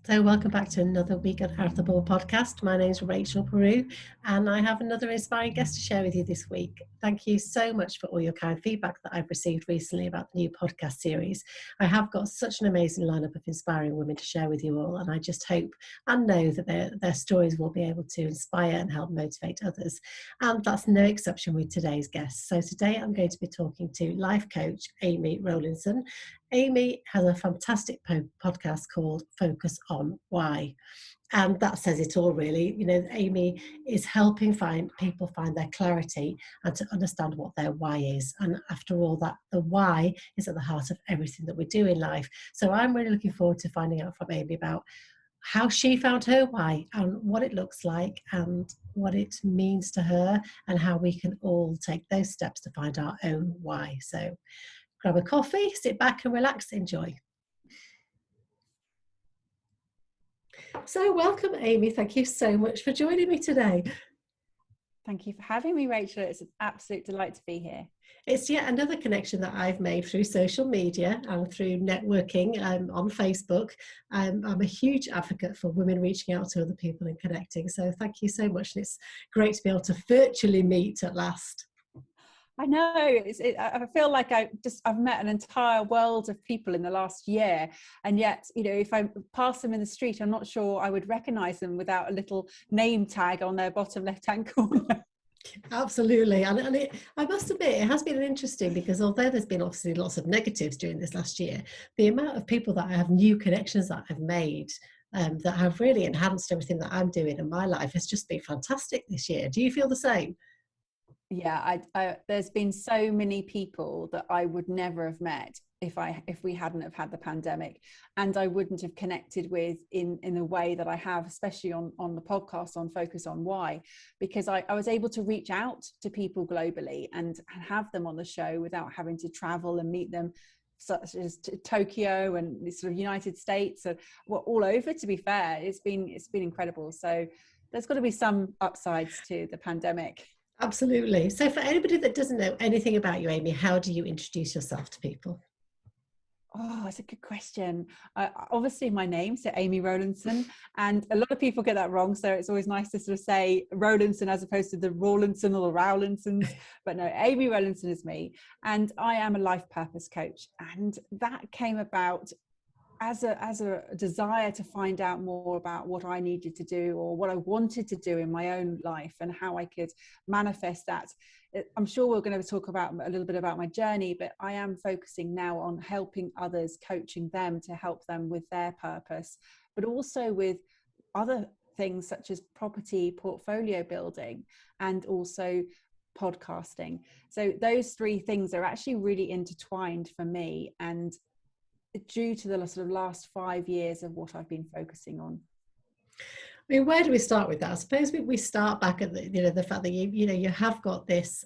So welcome back to another week of Out of the Ball podcast. My name is Rachel Peru and I have another inspiring guest to share with you this week. Thank you so much for all your kind feedback that I've received recently about the new podcast series. I have got such an amazing lineup of inspiring women to share with you all, and I just hope and know that their stories will be able to inspire and help motivate others. And that's no exception with today's guest. So today I'm going to be talking to life coach Amy Rowlinson. Amy has a fantastic podcast called Focus on Why. And that says it all, really. You know, Amy is helping people find their clarity and to understand what their why is. And after all, that the why is at the heart of everything that we do in life. So I'm really looking forward to finding out from Amy about how she found her why and what it looks like and what it means to her, and how we can all take those steps to find our own why. So grab a coffee, sit back and relax, enjoy. So welcome, Amy. Thank you so much for joining me today. Thank you for having me, Rachel. It's an absolute delight to be here. It's yet another connection that I've made through social media and through networking on Facebook. I'm a huge advocate for women reaching out to other people and connecting. So thank you so much. And it's great to be able to virtually meet at last. I know, I feel like I've met an entire world of people in the last year, and yet, you know, if I pass them in the street, I'm not sure I would recognize them without a little name tag on their bottom left-hand corner. Absolutely. And I must admit, it has been interesting, because although there's been obviously lots of negatives during this last year, the amount of people that I have, new connections that I've made, that have really enhanced everything that I'm doing in my life, has just been fantastic this year. Do you feel the same? Yeah, there's been so many people that I would never have met if we hadn't have had the pandemic, and I wouldn't have connected with in the way that I have, especially on the podcast on Focus on Why, because I was able to reach out to people globally and have them on the show without having to travel and meet them, such as Tokyo and the sort of United States, and all over. To be fair, it's been incredible. So there's got to be some upsides to the pandemic. Absolutely. So for anybody that doesn't know anything about you, Amy, how do you introduce yourself to people? Oh, that's a good question. Obviously my name, so Amy Rowlinson, and a lot of people get that wrong. So it's always nice to sort of say Rowlinson as opposed to the Rawlinson or the Rowlinsons. But no, Amy Rowlinson is me, and I am a life purpose coach. And that came about as a desire to find out more about what I needed to do, or what I wanted to do in my own life, and how I could manifest that. I'm sure we're going to talk about a little bit about my journey, but I am focusing now on helping others, coaching them to help them with their purpose, but also with other things such as property portfolio building and also podcasting. So those three things are actually really intertwined for me, and due to the sort of last 5 years of what I've been focusing on. I mean, where do we start with that? I suppose we start back at the fact that you have got this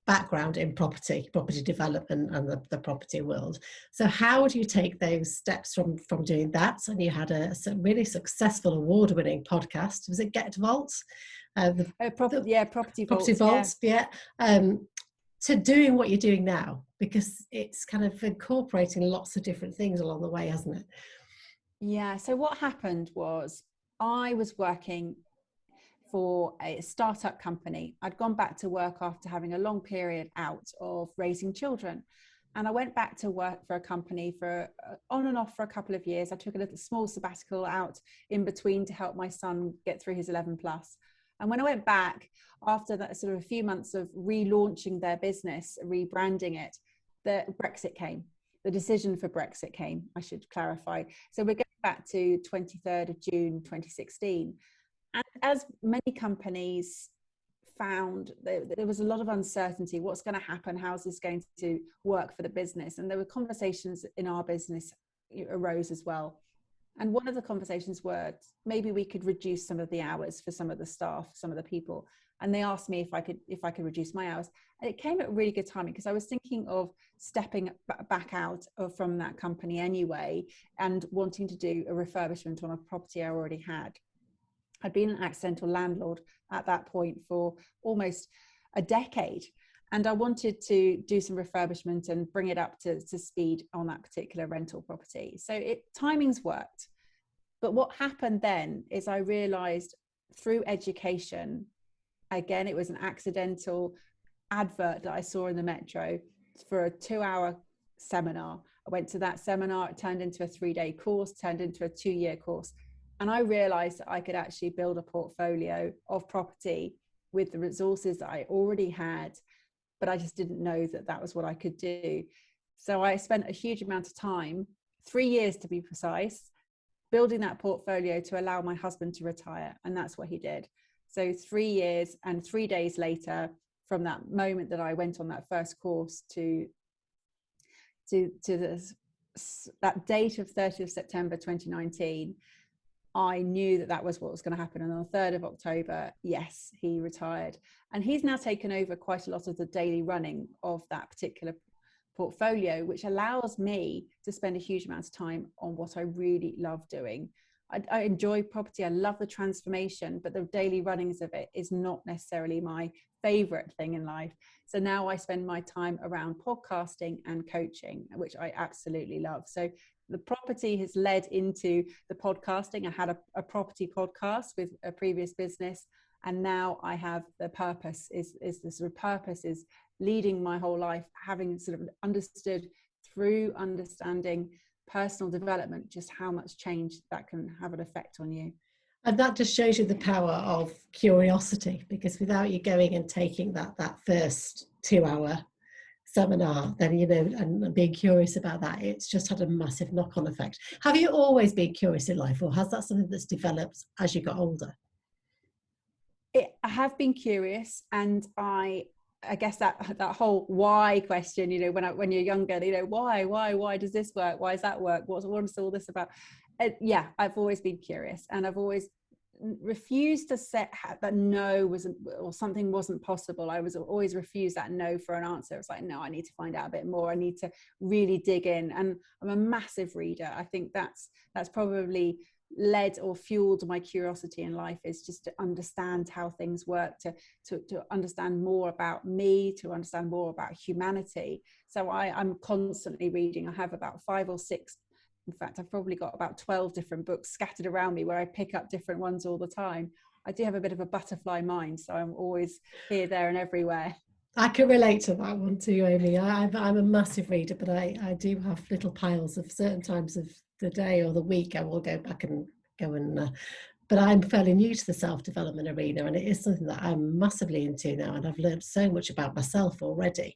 background in property development and the property world. So how do you take those steps from doing that? And you had a really successful award-winning podcast. Was it Get Vaults? Property Vaults. Yeah. To doing what you're doing now, because it's kind of incorporating lots of different things along the way, hasn't it? Yeah. So what happened was I was working for a startup company. I'd gone back to work after having a long period out of raising children. And I went back to work for a company for on and off for a couple of years. I took a little small sabbatical out in between to help my son get through his 11 plus. And when I went back after that, sort of a few months of relaunching their business, rebranding it, the Brexit came. The decision for Brexit came, I should clarify. So we're going back to 23rd of June, 2016. And as many companies found, there was a lot of uncertainty. What's going to happen? How's this going to work for the business? And there were conversations in our business arose as well. And one of the conversations were maybe we could reduce some of the hours for some of the staff, some of the people. And they asked me if I could reduce my hours. And it came at really good timing, because I was thinking of stepping back out from that company anyway, and wanting to do a refurbishment on a property I already had. I'd been an accidental landlord at that point for almost a decade. And I wanted to do some refurbishment and bring it up to speed on that particular rental property. So timings worked. But what happened then is I realized through education, again, it was an accidental advert that I saw in the Metro for a 2-hour seminar. I went to that seminar, it turned into a 3-day course, turned into a 2-year course. And I realized that I could actually build a portfolio of property with the resources that I already had, but I just didn't know that that was what I could do. So I spent a huge amount of time, 3 years to be precise, building that portfolio to allow my husband to retire. And that's what he did. So 3 years and 3 days later, from that moment that I went on that first course to that date of 30th of September 2019, I knew that that was what was going to happen. And on the 3rd of October, yes, he retired. And he's now taken over quite a lot of the daily running of that particular portfolio, which allows me to spend a huge amount of time on what I really love doing. I enjoy property. I love the transformation, but the daily runnings of it is not necessarily my favorite thing in life. So now I spend my time around podcasting and coaching, which I absolutely love. So the property has led into the podcasting. I had a property podcast with a previous business, and now I have the purpose is the sort of purpose is leading my whole life, having sort of understood through understanding personal development just how much change that can have an effect on you. And that just shows you the power of curiosity, because without you going and taking that first 2-hour seminar, then, you know, and being curious about that, it's just had a massive knock-on effect. Have you always been curious in life, or has that something that's developed as you got older? I have been curious, and I guess that whole why question, you know, when you're younger, you know, why does this work? Why does that work? What is all this about? Yeah, I've always been curious, and I've always refused to set that no wasn't, or something wasn't possible. I was always refused that no for an answer. It's like, no, I need to find out a bit more. I need to really dig in. And I'm a massive reader. I think that's probably led or fueled my curiosity in life, is just to understand how things work, to understand more about me, to understand more about humanity. So I'm constantly reading. I have about 5 or 6, in fact I've probably got about 12 different books scattered around me, where I pick up different ones all the time. I do have a bit of a butterfly mind, so I'm always here, there and everywhere. I can relate to that one too, Amy. I'm a massive reader, but I do have little piles of certain times of the day or the week. I will go back and but I'm fairly new to the self-development arena, and it is something that I'm massively into now, and I've learned so much about myself already.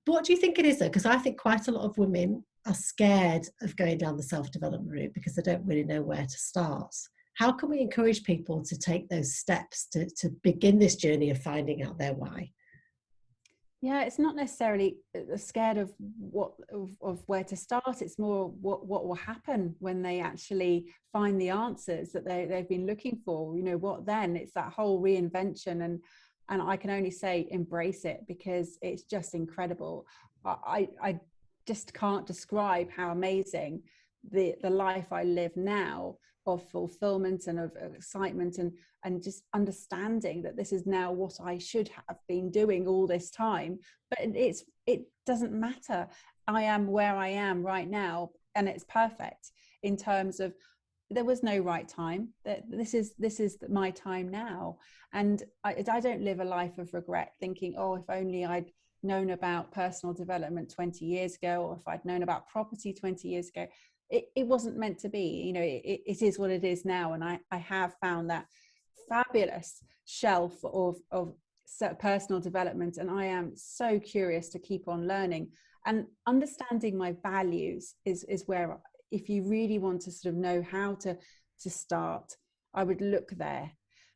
What do you think it is, though? Because I think quite a lot of women are scared of going down the self-development route because they don't really know where to start. How can we encourage people to take those steps to begin this journey of finding out their why? Yeah, it's not necessarily scared of where to start. It's more what will happen when they actually find the answers that they've been looking for. You know, what then? It's that whole reinvention, and I can only say embrace it, because it's just incredible. I just can't describe how amazing the life I live now, of fulfillment and of excitement, and just understanding that this is now what I should have been doing all this time. But it doesn't matter. I am where I am right now, and it's perfect in terms of there was no right time. That this is my time now, and I don't live a life of regret, thinking, oh, if only I'd known about personal development 20 years ago, or if I'd known about property 20 years ago. It wasn't meant to be. You know, it is what it is now, and I have found that fabulous shelf of personal development, and I am so curious to keep on learning. And understanding my values is where, if you really want to sort of know how to start, I would look there.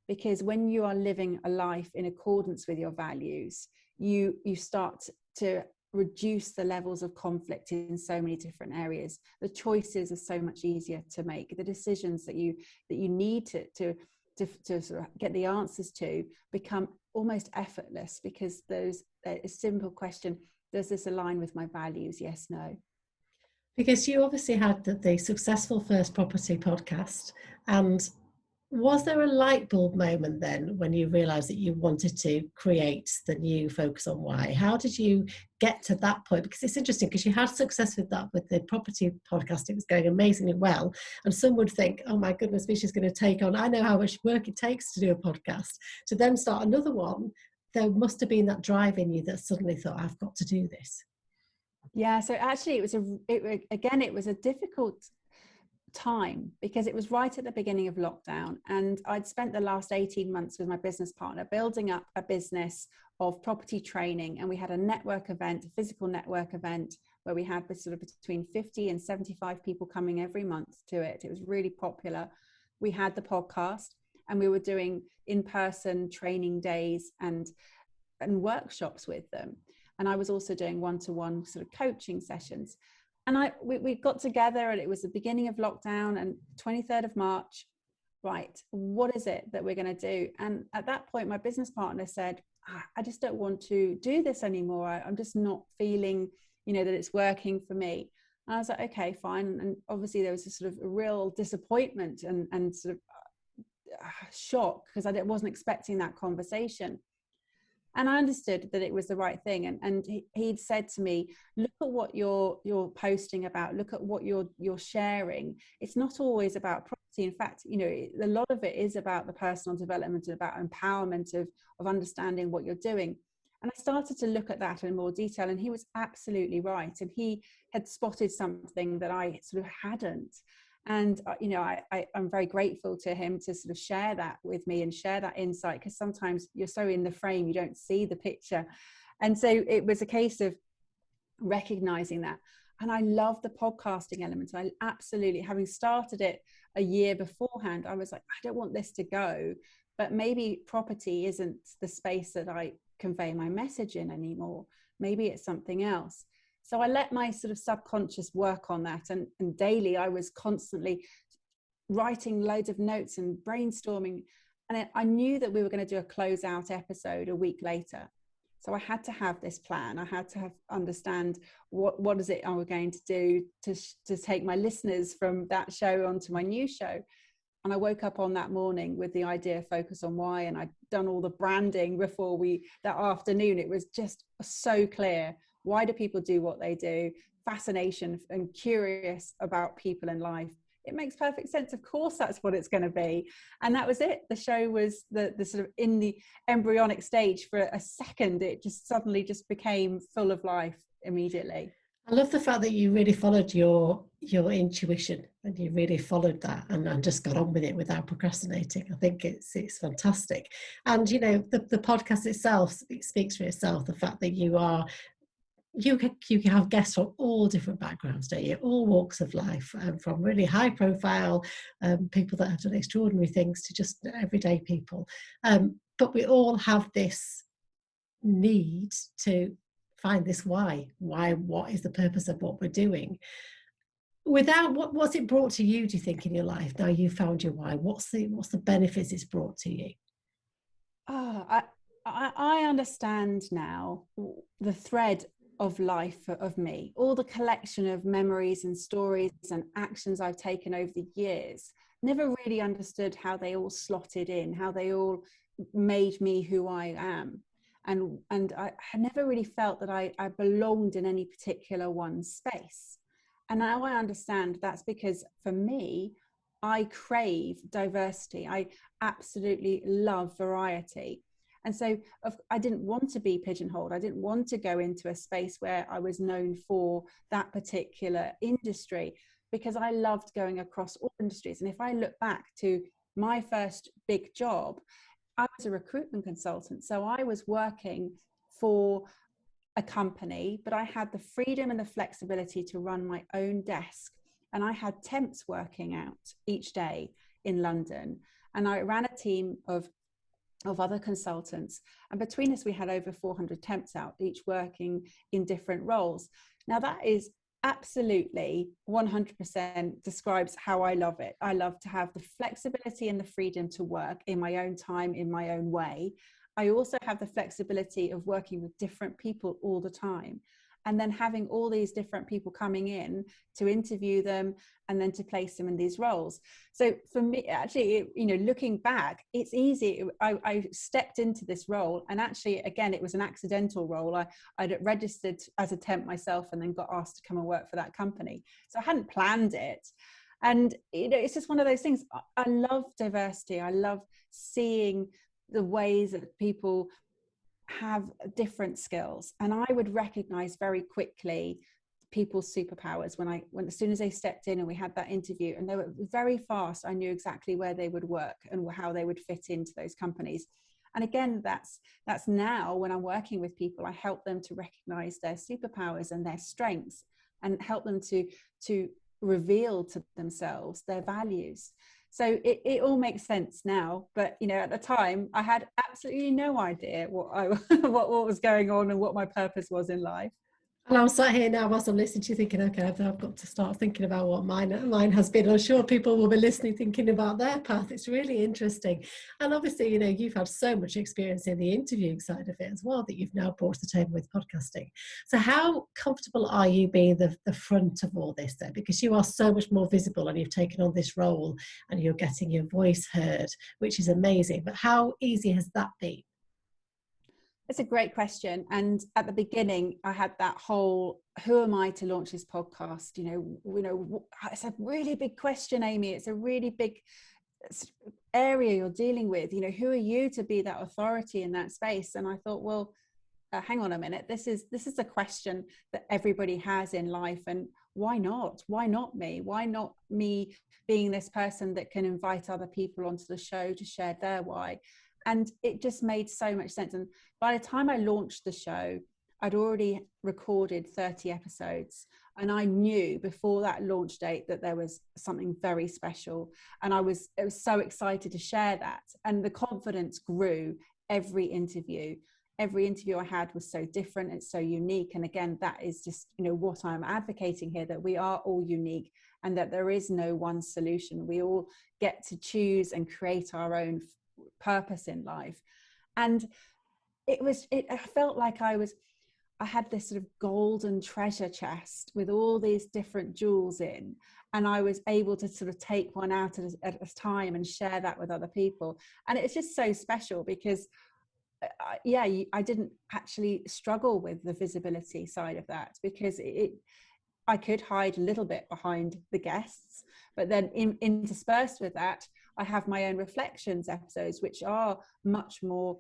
Because when you are living a life in accordance with your values, you start to reduce the levels of conflict in so many different areas. The choices are so much easier to make. The decisions that you need to sort of get the answers to become almost effortless, because there's a simple question: does this align with my values? Yes, no. Because you obviously had the successful first property podcast, and Was there a light bulb moment then when you realised that you wanted to create the new Focus on Why? How did you get to that point? Because it's interesting, because you had success with that, with the property podcast. It was going amazingly well. And some would think, oh my goodness, Misha's going to take on, I know how much work it takes to do a podcast. To then start another one, there must have been that drive in you that suddenly thought, I've got to do this. Yeah, so actually it was a difficult time because it was right at the beginning of lockdown, and I'd spent the last 18 months with my business partner building up a business of property training, and we had a network event, a physical network event, where we had sort of between 50 and 75 people coming every month to it. It was really popular. We had the podcast, and we were doing in-person training days and workshops with them, and I was also doing one-to-one sort of coaching sessions. And we got together, and it was the beginning of lockdown, and 23rd of March, right, what is it that we're going to do? And at that point, my business partner said, I just don't want to do this anymore. I'm just not feeling, that it's working for me. And I was like, okay, fine. And obviously there was a sort of a real disappointment and sort of shock, because I wasn't expecting that conversation. And I understood that it was the right thing. And he'd said to me, look at what you're posting about, look at what you're sharing. It's not always about property. In fact, a lot of it is about the personal development, about empowerment of understanding what you're doing. And I started to look at that in more detail, and he was absolutely right. And he had spotted something that I sort of hadn't. And, I'm very grateful to him to sort of share that with me and share that insight, because sometimes you're so in the frame, you don't see the picture. And so it was a case of recognizing that. And I love the podcasting element. I absolutely, having started it a year beforehand, I was like, I don't want this to go, but maybe property isn't the space that I convey my message in anymore. Maybe it's something else. So I let my sort of subconscious work on that. And daily I was constantly writing loads of notes and brainstorming. And I knew that we were going to do a closeout episode a week later. So I had to have this plan. I had to understand what is it I was going to do to take my listeners from that show onto my new show. And I woke up on that morning with the idea, Focus on Why, and I'd done all the branding before that afternoon. It was just so clear. Why do people do what they do? Fascination and curious about people and life. It makes perfect sense. Of course, that's what it's going to be. And that was it. The show was the sort of in the embryonic stage for a second. It just suddenly just became full of life immediately. I love the fact that you really followed your intuition, and you really followed that and just got on with it without procrastinating. I think it's fantastic. And, the podcast itself, it speaks for itself. The fact that you have guests from all different backgrounds, don't you? All walks of life, from really high profile people that have done extraordinary things to just everyday people. But we all have this need to find this why, what is the purpose of what we're doing. What's it brought to you, do you think, in your life now you found your why? What's the benefits it's brought to you? I understand now the thread of life of me, all the collection of memories and stories and actions I've taken over the years. Never really understood how they all slotted in, how they all made me who I am. And I never really felt that I belonged in any particular one space. And now I understand that's because for me, I crave diversity. I absolutely love variety. And so I didn't want to be pigeonholed. I didn't want to go into a space where I was known for that particular industry, because I loved going across all industries. And if I look back to my first big job, I was a recruitment consultant. So I was working for a company, but I had the freedom and the flexibility to run my own desk. And I had temps working out each day in London. And I ran a team of other consultants. And between us, we had over 400 temps out, each working in different roles. Now that is absolutely 100% describes how I love it. I love to have the flexibility and the freedom to work in my own time, in my own way. I also have the flexibility of working with different people all the time. and then having all these different people coming in to interview them and then to place them in these roles. So for me, actually, looking back, it's easy. I stepped into this role, and actually, again, it was an accidental role. I'd registered as a temp myself and then got asked to come and work for that company. So I hadn't planned it. And it's just one of those things. I love diversity. I love seeing the ways that people have different skills, and I would recognize very quickly people's superpowers when as soon as they stepped in and we had that interview, and they were very fast. I knew exactly where they would work and how they would fit into those companies. And again, that's now when I'm working with people, I help them to recognize their superpowers and their strengths, and help them to reveal to themselves their values. So it all makes sense now, but at the time I had absolutely no idea what was going on and what my purpose was in life. And I'm sat here now whilst I'm listening to you thinking, okay, I've got to start thinking about what mine has been. I'm sure people will be listening thinking about their path. It's really interesting. And obviously, you've had so much experience in the interviewing side of it as well that you've now brought to the table with podcasting. So how comfortable are you being the front of all this then? Because you are so much more visible and you've taken on this role and you're getting your voice heard, which is amazing. But how easy has that been? It's a great question. And at the beginning, I had that whole, who am I to launch this podcast? It's a really big question, Amy. It's a really big area you're dealing with. Who are you to be that authority in that space? And I thought, well, hang on a minute. This is a question that everybody has in life. And why not? Why not me? Why not me being this person that can invite other people onto the show to share their why? And it just made so much sense. And by the time I launched the show, I'd already recorded 30 episodes. And I knew before that launch date that there was something very special. And I was so excited to share that. And the confidence grew every interview. Every interview I had was so different. It's so unique. And again, that is just, what I'm advocating here, that we are all unique and that there is no one solution. We all get to choose and create our own purpose in life. And I felt like I had this sort of golden treasure chest with all these different jewels in, and I was able to sort of take one out at a time and share that with other people. And it's just so special because I didn't actually struggle with the visibility side of that, because I could hide a little bit behind the guests, but then interspersed with that, I have my own reflections episodes, which are much more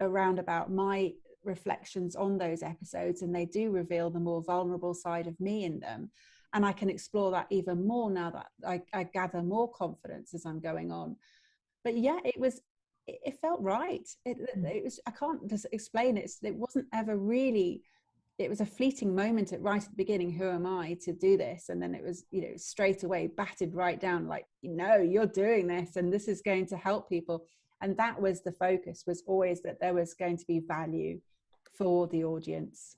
around about my reflections on those episodes, and they do reveal the more vulnerable side of me in them. And I can explore that even more now that I gather more confidence as I'm going on. But yeah, it felt right. It was, I can't just explain it. It wasn't ever really, it was a fleeting moment right at the beginning. Who am I to do this? And then it was, straight away batted right down, like, you're doing this and this is going to help people. And that was the focus, was always that there was going to be value for the audience.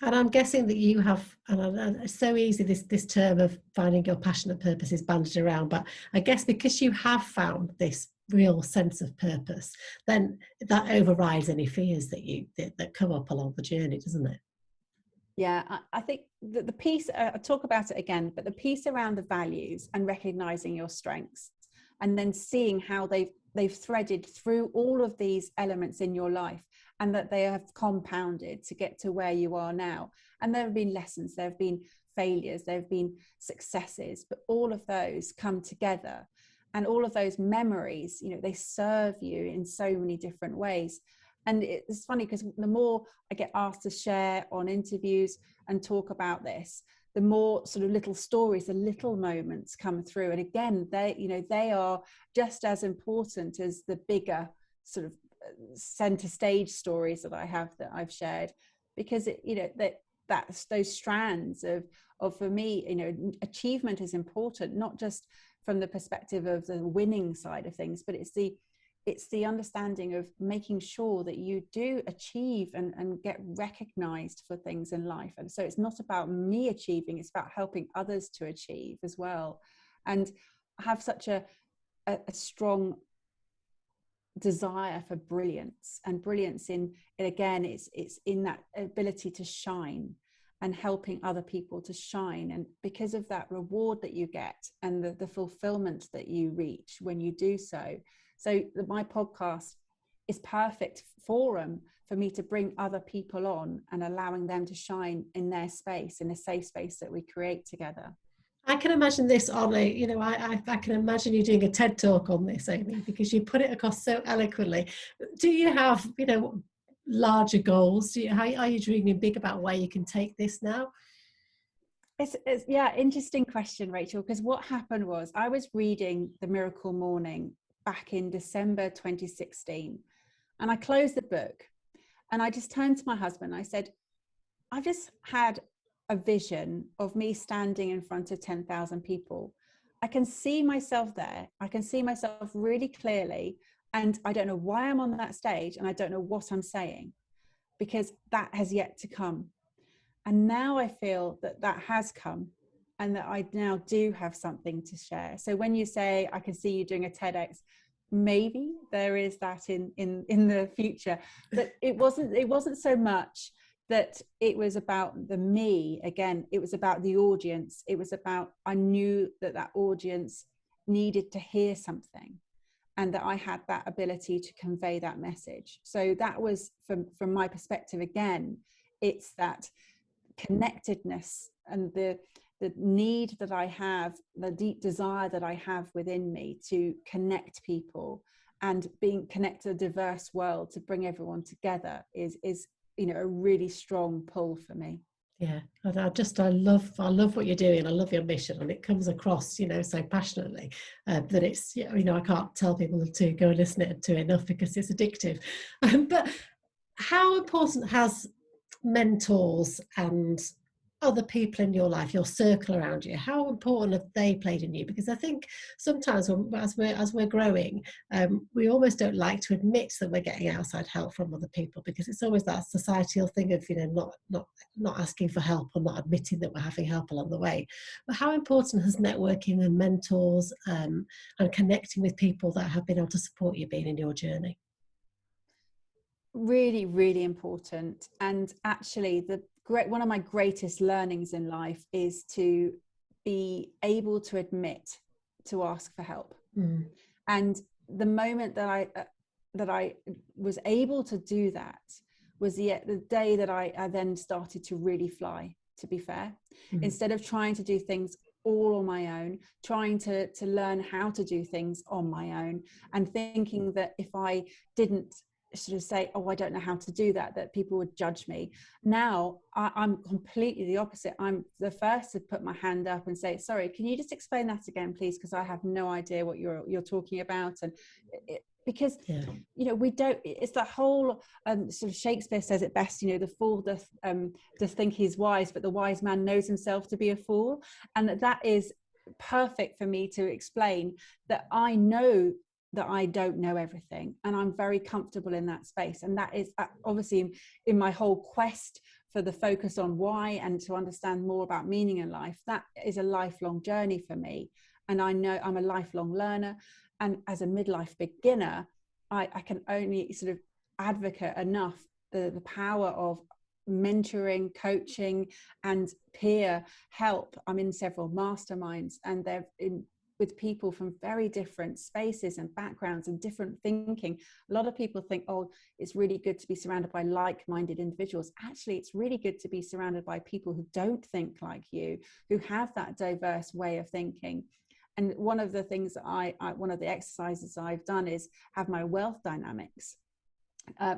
And I'm guessing that you have, and it's so easy, this term of finding your passion and purpose is banded around, but I guess because you have found this real sense of purpose, then that overrides any fears that come up along the journey, doesn't it? Yeah, I think that the piece, I'll talk about it again, but the piece around the values and recognizing your strengths, and then seeing how they've threaded through all of these elements in your life, and that they have compounded to get to where you are now. And there have been lessons, there have been failures, there have been successes, but all of those come together. And all of those memories, they serve you in so many different ways. And it's funny because the more I get asked to share on interviews and talk about this, the more sort of little stories, the little moments come through. And again, they are just as important as the bigger sort of center stage stories that I've shared, because that's those strands of for me, achievement is important, not just from the perspective of the winning side of things, but it's the understanding of making sure that you do achieve and get recognized for things in life. And so it's not about me achieving, it's about helping others to achieve as well. And I have such a strong desire for brilliance, and brilliance in again, it's in that ability to shine and helping other people to shine. And because of that reward that you get and the fulfillment that you reach when you do so. So my podcast is perfect forum for me to bring other people on and allowing them to shine in their space, in a safe space that we create together. I can imagine this on a, you know, I can imagine you doing a TED talk on this, Amy, because you put it across so eloquently. Do you have, you know, larger goals? How are you dreaming big about where you can take this now? It's yeah, interesting question, Rachel, because what happened was I was reading The Miracle Morning back in December 2016, and I closed the book and I just turned to my husband. I said, I've just had a vision of me standing in front of 10,000 people. I can see myself there. I can see myself really clearly. And I don't know why I'm on that stage, and I don't know what I'm saying, because that has yet to come. And now I feel that that has come, and that I now do have something to share. So when you say, I can see you doing a TEDx, maybe there is that in the future, but it wasn't so much that it was about the me. Again, it was about the audience. It was about, I knew that audience needed to hear something, and that I had that ability to convey that message. So that was, from my perspective, again, it's that connectedness and the need that I have, the deep desire that I have within me to connect people and being connected to a diverse world, to bring everyone together is you know, a really strong pull for me. Yeah, I love what you're doing. I love your mission, and it comes across, you know, so passionately that it's, you know, I can't tell people to go and listen to it enough because it's addictive. But how important has mentors and other people in your life, your circle around you, how important have they played in you? Because I think sometimes as we're growing, we almost don't like to admit that we're getting outside help from other people, because it's always that societal thing of, you know, not asking for help or not admitting that we're having help along the way. But how important has networking and mentors and connecting with people that have been able to support you been in your journey? Really, really important. And actually, one of my greatest learnings in life is to be able to admit to ask for help. And the moment that I was able to do that was the day that I then started to really fly, to be fair. Instead of trying to do things all on my own, trying to learn how to do things on my own, and thinking that if I didn't sort of say, oh, I don't know how to do that people would judge me. Now I'm completely the opposite. I'm the first to put my hand up and say, sorry, can you just explain that again, please? Because I have no idea what you're talking about. And because, you know, we don't, it's that whole sort of, Shakespeare says it best, you know, the fool doth think he's wise, but the wise man knows himself to be a fool. And that is perfect for me to explain that I know that I don't know everything, and I'm very comfortable in that space. And that is obviously in my whole quest for the focus on why and to understand more about meaning in life. That is a lifelong journey for me, and I know I'm a lifelong learner. And as a midlife beginner, I can only sort of advocate enough the power of mentoring, coaching, and peer help. I'm in several masterminds, and they're with people from very different spaces and backgrounds and different thinking. A lot of people think, oh, it's really good to be surrounded by like-minded individuals. Actually, it's really good to be surrounded by people who don't think like you, who have that diverse way of thinking. And one of the things that one of the exercises I've done is have my wealth dynamics,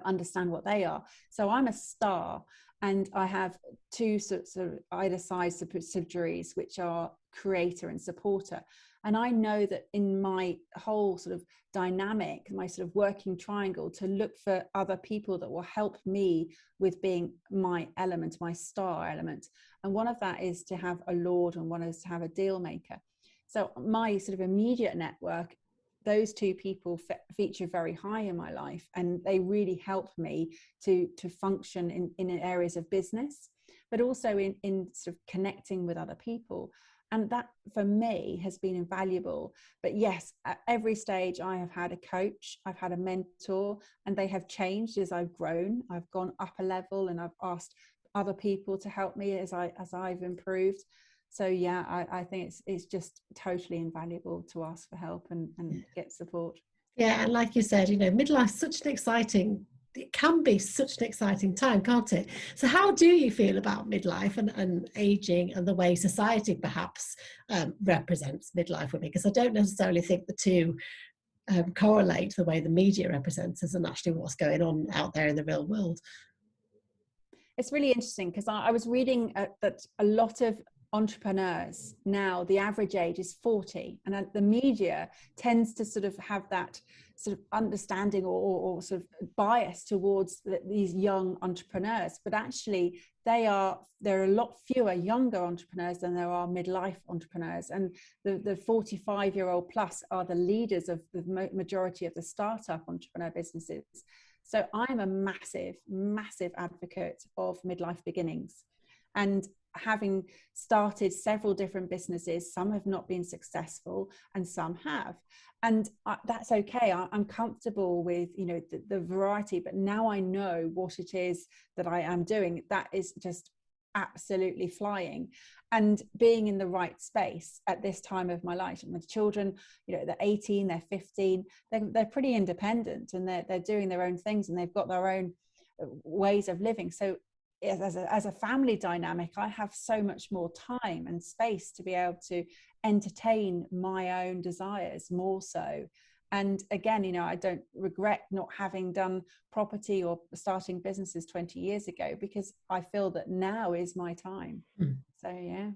understand what they are. So I'm a star, and I have two sorts of either side subsidiaries, which are creator and supporter. And I know that in my whole sort of dynamic, my sort of working triangle, to look for other people that will help me with being my element, my star element. And one of that is to have a lord, and one is to have a deal maker. So my sort of immediate network, those two people feature very high in my life, and they really help me to function in areas of business, but also in sort of connecting with other people. And that for me has been invaluable. But yes, at every stage I have had a coach, I've had a mentor, and they have changed as I've grown. I've gone up a level, and I've asked other people to help me as I've improved. So yeah, I think it's just totally invaluable to ask for help and get support. Yeah, and like you said, midlife's such an exciting, it can be such an exciting time, can't it? So how do you feel about midlife and aging and the way society perhaps represents midlife women? Because I don't necessarily think the two correlate the way the media represents us and actually what's going on out there in the real world. It's really interesting because I was reading that a lot of entrepreneurs now, the average age is 40, and the media tends to sort of have that sort of understanding or sort of bias towards these young entrepreneurs, but actually there are a lot fewer younger entrepreneurs than there are midlife entrepreneurs, and the 45-year-old plus are the leaders of the majority of the startup entrepreneur businesses. So I'm a massive, massive advocate of midlife beginnings. And having started several different businesses, some have not been successful and some have. And that's okay. I'm comfortable with, the variety, but now I know what it is that I am doing. That is just absolutely flying. And being in the right space at this time of my life. And the children, they're 18, they're 15, they're pretty independent, and they're doing their own things, and they've got their own ways of living. So as a family dynamic, I have so much more time and space to be able to entertain my own desires more so. And again, I don't regret not having done property or starting businesses 20 years ago, because I feel that now is my time. So yeah.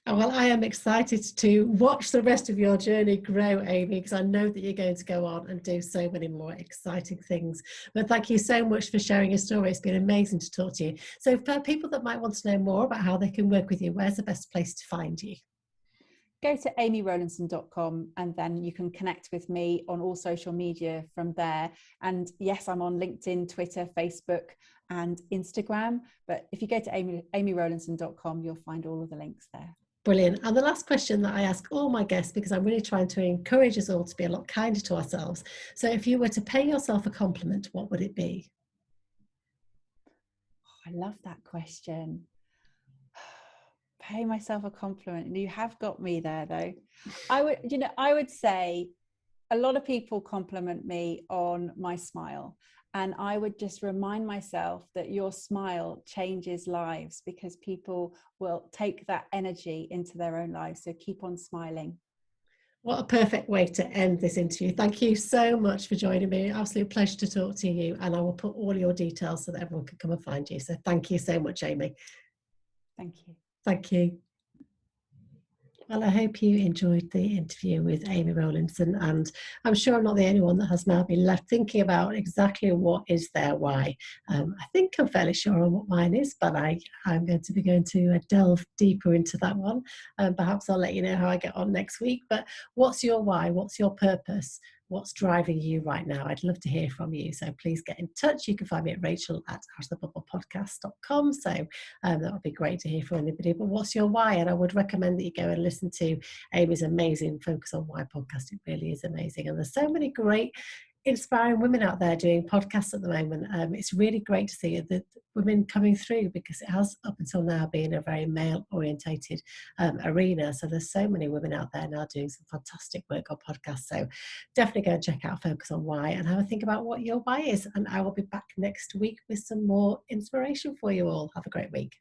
Oh, well, I am excited to watch the rest of your journey grow, Amy, because I know that you're going to go on and do so many more exciting things. But thank you so much for sharing your story. It's been amazing to talk to you. So for people that might want to know more about how they can work with you, where's the best place to find you? Go to amyrowlinson.com, and then you can connect with me on all social media from there. And yes, I'm on LinkedIn, Twitter, Facebook, and Instagram. But if you go to amyrowlinson.com, you'll find all of the links there. Brilliant. And the last question that I ask all my guests, because I'm really trying to encourage us all to be a lot kinder to ourselves. So if you were to pay yourself a compliment, what would it be? Oh, I love that question. Pay myself a compliment. You have got me there though. I would say a lot of people compliment me on my smile. And I would just remind myself that your smile changes lives, because people will take that energy into their own lives. So keep on smiling. What a perfect way to end this interview. Thank you so much for joining me. Absolute pleasure to talk to you. And I will put all your details so that everyone can come and find you. So thank you so much, Amy. Thank you. Thank you. Well, I hope you enjoyed the interview with Amy Rowlinson, and I'm sure I'm not the only one that has now been left thinking about exactly what is their why. I think I'm fairly sure on what mine is, but I'm going to be going to delve deeper into that one. Perhaps I'll let you know how I get on next week. But what's your why? What's your purpose? What's driving you right now? I'd love to hear from you. So please get in touch. You can find me at rachel@outofthebubblepodcast.com. So that would be great to hear from anybody. But what's your why? And I would recommend that you go and listen to Amy's amazing Focus on Why podcast. It really is amazing. And there's so many great inspiring women out there doing podcasts at the moment. It's really great to see the women coming through, because it has up until now been a very male orientated arena. So there's so many women out there now doing some fantastic work on podcasts. So definitely go and check out Focus on Why and have a think about what your why is. And I will be back next week with some more inspiration for you all. Have a great week.